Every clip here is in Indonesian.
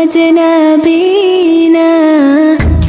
نبينا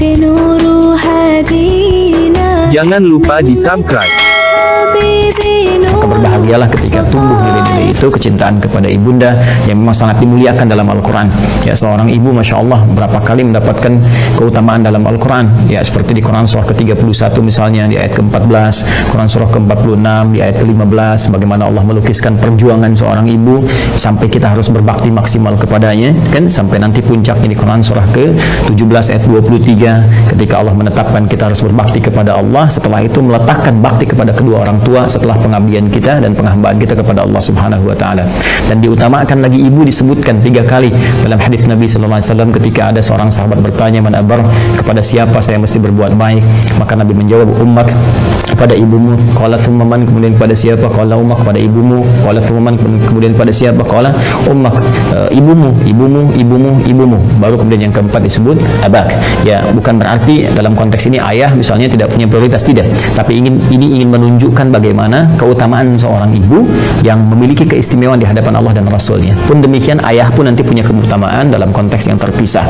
بنور هدينا. Jangan lupa di subscribe. حبيبي نور. Maka berbahagialah ketika tumbuh nilai-nilai itu, kecintaan kepada ibunda yang memang sangat dimuliakan dalam Al-Quran. Ya, seorang ibu Masya Allah berapa kali mendapatkan keutamaan dalam Al-Quran. Ya, seperti di Quran surah ke-31 misalnya di ayat ke-14, Quran surah ke-46 di ayat ke-15, bagaimana Allah melukiskan perjuangan seorang ibu sampai kita harus berbakti maksimal kepadanya, kan, sampai nanti puncaknya di Quran surah ke-17 ayat 23 ketika Allah menetapkan kita harus berbakti kepada Allah, setelah itu meletakkan bakti kepada kedua orang tua setelah pengabdian kita dan penghambaan kita kepada Allah Subhanahu wa taala. Dan diutamakan lagi ibu disebutkan 3 kali dalam hadis Nabi sallallahu alaihi wasallam ketika ada seorang sahabat bertanya, "Man abar?" kepada siapa saya mesti berbuat baik? Maka Nabi menjawab, "Ummak," kepada ibumu. Qala thumma man, kemudian kepada siapa? Qala ummak, kepada ibumu. Qala thumma man, kemudian kepada siapa? Qala ummak, ibumu. Baru kemudian yang keempat disebut abak. Ya, bukan berarti dalam konteks ini ayah misalnya tidak punya prioritas, tidak, tapi ini ingin menunjukkan bagaimana keutamaan seorang ibu yang memiliki keistimewaan di hadapan Allah dan Rasulnya. Pun demikian ayah pun nanti punya keutamaan dalam konteks yang terpisah.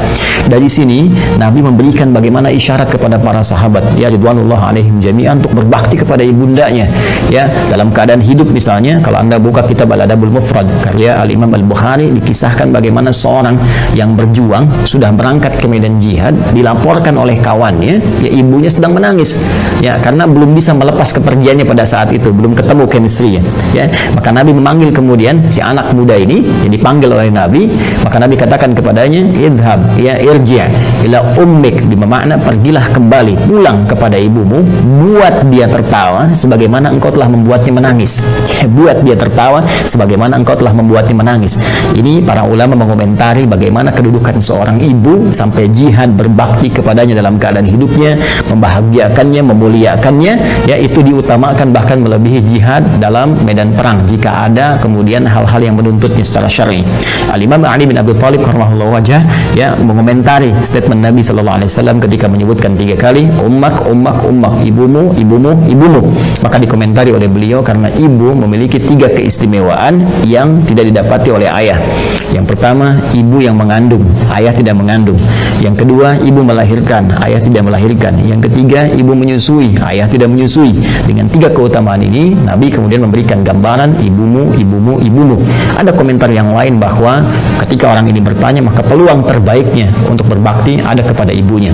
Dari sini Nabi memberikan bagaimana isyarat kepada para sahabat, ya ridwanullah alaihim jami'an, untuk berbakti kepada ibundanya. Ya, dalam keadaan hidup misalnya, kalau Anda buka kitab Al-Adabul Mufrad karya Al-Imam Al-Bukhari, dikisahkan bagaimana seorang yang berjuang sudah berangkat ke medan jihad, dilaporkan oleh kawannya, ya ibunya sedang menangis. Ya, karena belum bisa melepas kepergiannya pada saat itu, belum ketemu chemistry-nya. Ya, maka Nabi memanggil kemudian si anak muda ini, yang dipanggil oleh Nabi, maka Nabi katakan kepadanya, "Idhab, ya irji' ila ummik," bermakna pergilah kembali, pulang kepada ibumu, buat dia tertawa sebagaimana engkau telah membuatnya menangis. Ya, buat dia tertawa sebagaimana engkau telah membuatnya menangis. Ini para ulama mengomentari bagaimana kedudukan seorang ibu sampai jihad berbakti kepadanya dalam keadaan hidupnya, membahagiakannya, memuliakannya, ya itu diutamakan bahkan melebihi jihad dalam medan perang jika ada kemudian hal-hal yang menuntutnya secara syar'i. Al-Imam Ali bin Abi Thalib karramallahu wajhah, ya, mengomentari statement Nabi sallallahu alaihi wasallam ketika menyebutkan 3 kali ummak, ibumu. Maka dikomentari oleh beliau, karena ibu memiliki 3 keistimewaan yang tidak didapati oleh ayah. Yang pertama, ibu yang mengandung, ayah tidak mengandung. Yang kedua, ibu melahirkan, ayah tidak melahirkan. Yang ketiga, ibu menyusui, ayah tidak menyusui. Dengan 3 keutamaan ini, Nabi kemudian memberikan gambaran ibumu. Ada komentar yang lain bahwa ketika orang ini bertanya, maka peluang terbaiknya untuk berbakti ada kepada ibunya.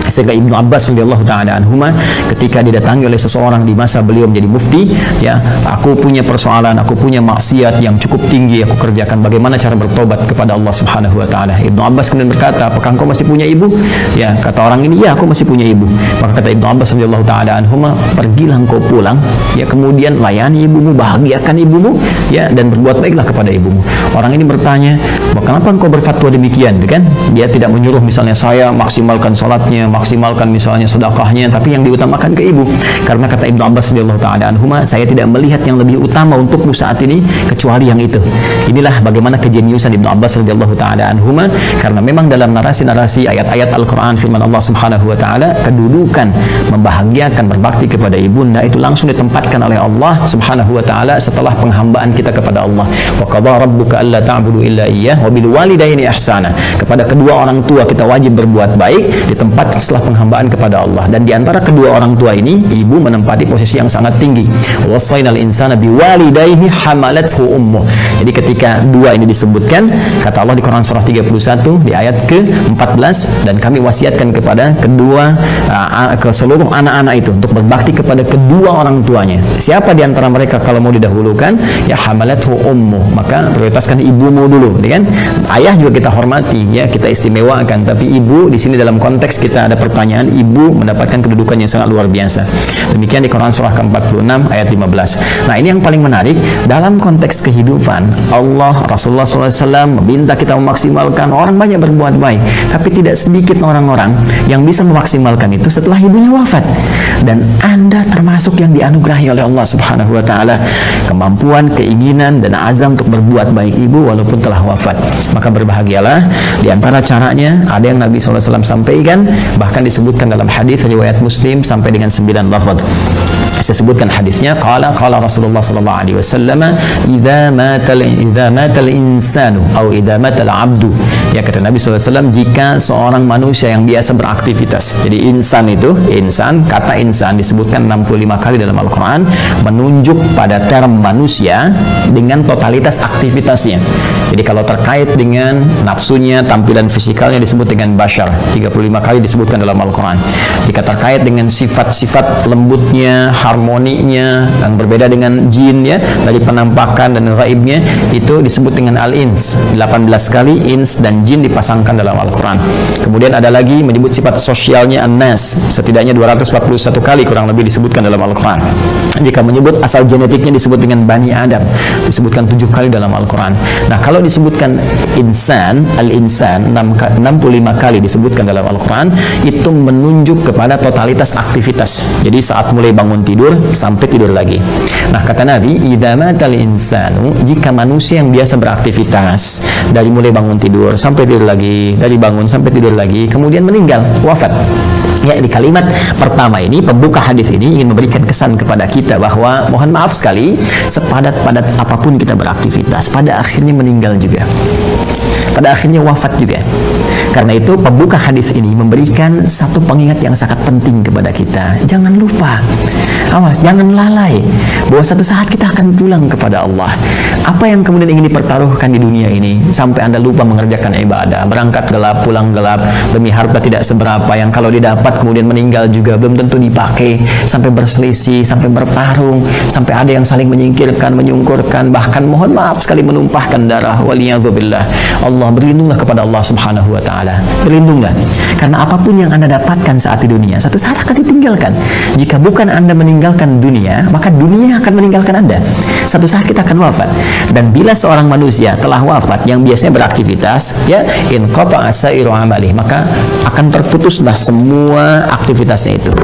Sehingga Ibnu Abbas radhiyallahu ta'ala anhuma ketika didatangi oleh seseorang di masa beliau menjadi mufti, ya, aku punya persoalan, aku punya maksiat yang cukup tinggi aku kerjakan, bagaimana cara bertobat kepada Allah Subhanahu wa taala? Ibnu Abbas kemudian berkata, "Apakah engkau masih punya ibu?" Ya, kata orang ini, "Ya, aku masih punya ibu." Maka kata Ibnu Abbas radhiyallahu ta'ala anhuma, "Pergilah engkau pulang, ya, kemudian layani ibumu, bahagiakan ibumu, ya, dan berbuat baiklah kepada ibumu." Orang ini bertanya, "Kenapa engkau berfatwa demikian?" Kan dia tidak menyuruh misalnya saya maksimalkan salatnya, maksimalkan misalnya sedekahnya, tapi yang diutamakan ke ibu. Karena kata Ibnu Abbas radhiyallahu ta'ala anhuma, "Saya tidak melihat yang lebih utama untukmu saat ini kecuali yang itu." Inilah bagaimana kejeniusan Ibnu Abbas radhiyallahu ta'ala anhuma, karena memang dalam narasi-narasi ayat-ayat Al-Quran firman Allah Subhanahu wa ta'ala, kedudukan membahagiakan berbakti kepada ibunda itu langsung ditempatkan oleh Allah Subhanahu wa ta'ala setelah penghambaan kita kepada Allah. Wa qadha rabbuka alla ta'budu illa iyyah wa bil walidaini ihsana. Kepada kedua orang tua kita wajib berbuat baik, ditempatkan setelah penghambaan kepada Allah. Dan di antara kedua orang tua ini, ibu menempati posisi yang sangat tinggi. Wassaynal insana biwalidayhi hamalathu ummuh. Jadi ketika 2 ini disebutkan, kata Allah di Quran surah 31 di ayat ke-14, dan kami wasiatkan kepada ke seluruh anak-anak itu untuk berbakti kepada kedua orang tuanya. Siapa di antara mereka kalau mau didahulukan? Ya hamalathu ummuh. Maka prioritaskan ibumu dulu, kan? Ayah juga kita hormati, ya, kita istimewakan, tapi ibu di sini dalam konteks kita ada pertanyaan, ibu mendapatkan kedudukan yang sangat luar biasa. Demikian di Quran surah ke-46 ayat 15. Nah, ini yang paling menarik dalam konteks kehidupan. Allah, Rasulullah SAW meminta kita memaksimalkan. Orang banyak berbuat baik, tapi tidak sedikit orang-orang yang bisa memaksimalkan itu setelah ibunya wafat. Dan Anda termasuk yang dianugerahi oleh Allah Subhanahu wa taala kemampuan, keinginan dan azam untuk berbuat baik ibu walaupun telah wafat. Maka berbahagialah. Di antara caranya ada yang Nabi SAW sampaikan, bahkan disebutkan dalam hadis riwayat Muslim sampai dengan 9 lafaz. Saya sebutkan hadisnya, qala Rasulullah sallallahu alaihi wasallam, idza mata al-insanu atau idza mata al-'abdu Ya, kata Nabi SAW, jika seorang manusia yang biasa beraktivitas, jadi insan itu, kata insan disebutkan 65 kali dalam Al-Quran, menunjuk pada term manusia dengan totalitas aktivitasnya. Jadi kalau terkait dengan nafsunya, tampilan fisikalnya disebut dengan bashar, 35 kali disebutkan dalam Al-Quran. Jika terkait dengan sifat-sifat lembutnya, harmoninya, dan berbeda dengan jin ya, dari penampakan dan raibnya, itu disebut dengan al-ins. 18 kali ins dan jin dipasangkan dalam Al-Quran. Kemudian ada lagi menyebut sifat sosialnya an-nas, setidaknya 241 kali kurang lebih disebutkan dalam Al-Quran. Jika menyebut asal genetiknya disebut dengan Bani Adam, disebutkan 7 kali dalam Al-Quran. Nah, kalau disebutkan insan, al-insan 65 kali disebutkan dalam Al-Quran, itu menunjuk kepada totalitas aktivitas. Jadi saat mulai bangun tidur sampai tidur lagi. Nah, kata Nabi, idza matal insanu, jika manusia yang biasa beraktivitas dari mulai bangun tidur sampai tidur lagi, dari bangun sampai tidur lagi, kemudian meninggal, wafat. Ya, di kalimat pertama ini, pembuka hadis ini ingin memberikan kesan kepada kita bahwa mohon maaf sekali, sepadat-padat apapun kita beraktivitas, pada akhirnya meninggal juga, pada akhirnya wafat juga. Karena itu pembuka hadis ini memberikan satu pengingat yang sangat penting kepada kita. Jangan lupa, awas, jangan lalai bahwa satu saat kita akan pulang kepada Allah. Apa yang kemudian ingin dipertaruhkan di dunia ini sampai Anda lupa mengerjakan ibadah, berangkat gelap, pulang gelap, demi harta tidak seberapa yang kalau didapat kemudian meninggal juga belum tentu dipakai, sampai berselisih, sampai bertarung, sampai ada yang saling menyingkirkan, menyungkurkan, bahkan mohon maaf sekali menumpahkan darah. Waliyadzubillah. Allah, berlindunglah kepada Allah Subhanahu wa taala. Berlindunglah, karena apapun yang Anda dapatkan saat di dunia satu saat akan ditinggalkan. Jika bukan Anda meninggalkan dunia, maka dunia akan meninggalkan Anda. Satu saat kita akan wafat. Dan bila seorang manusia telah wafat yang biasanya beraktivitas, ya, in qata'a sa'iru amalih, maka akan terputuslah semua aktivitasnya itu.